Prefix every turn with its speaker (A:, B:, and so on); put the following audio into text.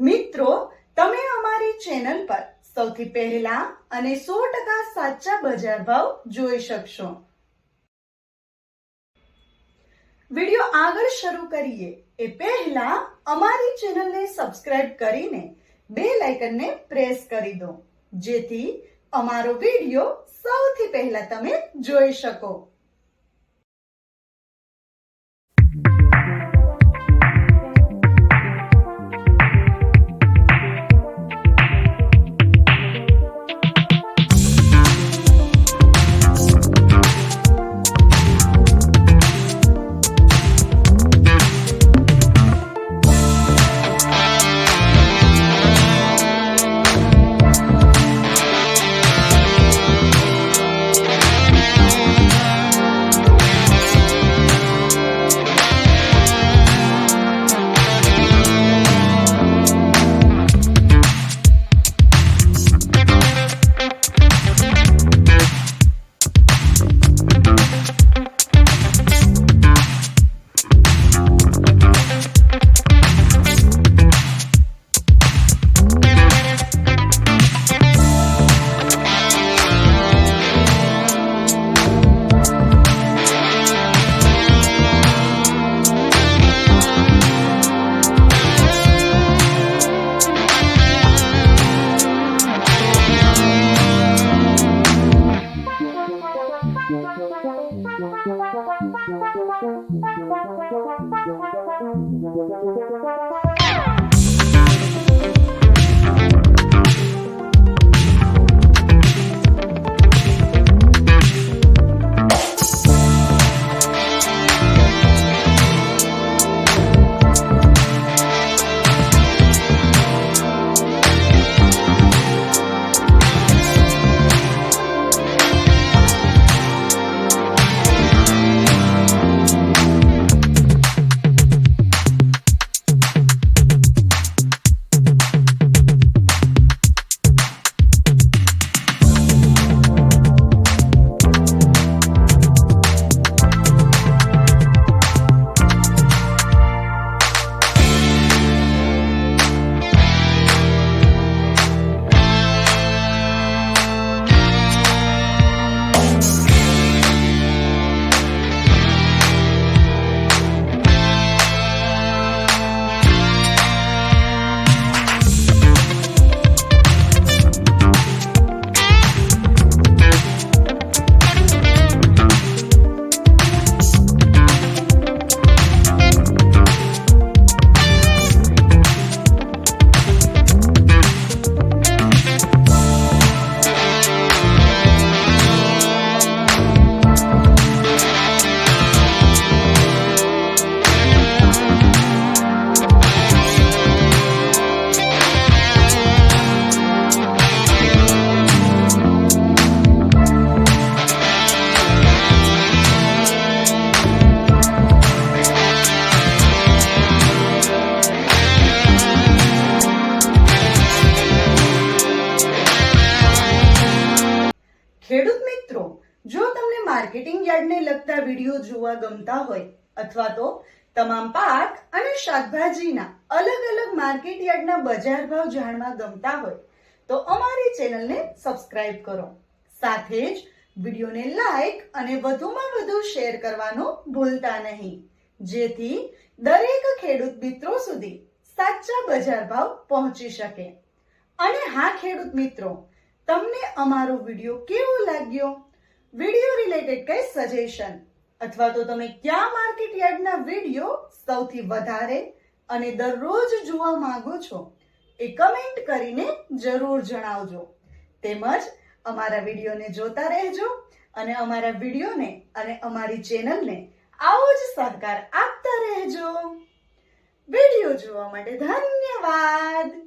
A: મિત્રો, તમે અમારી ચેનલ પર સૌથી પહેલા અને 100% સાચા બજાર ભાવ જોઈ શકશો. વિડિયો આગળ શરૂ કરીએ એ પહેલા અમારી ચેનલને સબસ્ક્રાઇબ કરીને બેલ આઇકનને પ્રેસ કરી દો, જેથી અમારો વિડિયો સૌથી પહેલા તમે જોઈ શકો. ખેડૂત મિત્રો, જો તમને માર્કેટિંગ યાર્ડને લગતા વિડીયો જોવા ગમતા હોય અથવા તો તમામ પાક અને શાકભાજીના અલગ અલગ માર્કેટ યાર્ડના બજાર ભાવ જાણવા ગમતા હોય તો અમારી ચેનલને સબસ્ક્રાઇબ કરો. સાથે જ વિડીયોને લાઈક અને વધુમાં વધુ શેર કરવાનું ભૂલતા નહીં, જેથી દરેક ખેડૂત મિત્રો સુધી સાચા બજાર ભાવ પહોંચી શકે. અને હા ખેડૂત મિત્રો, તમને અમારો વિડિયો કેવો લાગ્યો? વિડિયો રિલેટેડ કઈ સજેશન અથવા તો તમે કયા માર્કેટ યાર્ડના વિડિયો સૌથી વધારે અને દરરોજ જોવા માંગો છો એ કમેન્ટ કરીને જરૂર જણાવજો. તેમજ અમારા વિડિયોને જોતા રહેજો અને અમારા વિડિયોને અને અમારી ચેનલને આવો જ સહકાર આપતા રહેજો. વિડિયો જોવા માટે ધન્યવાદ.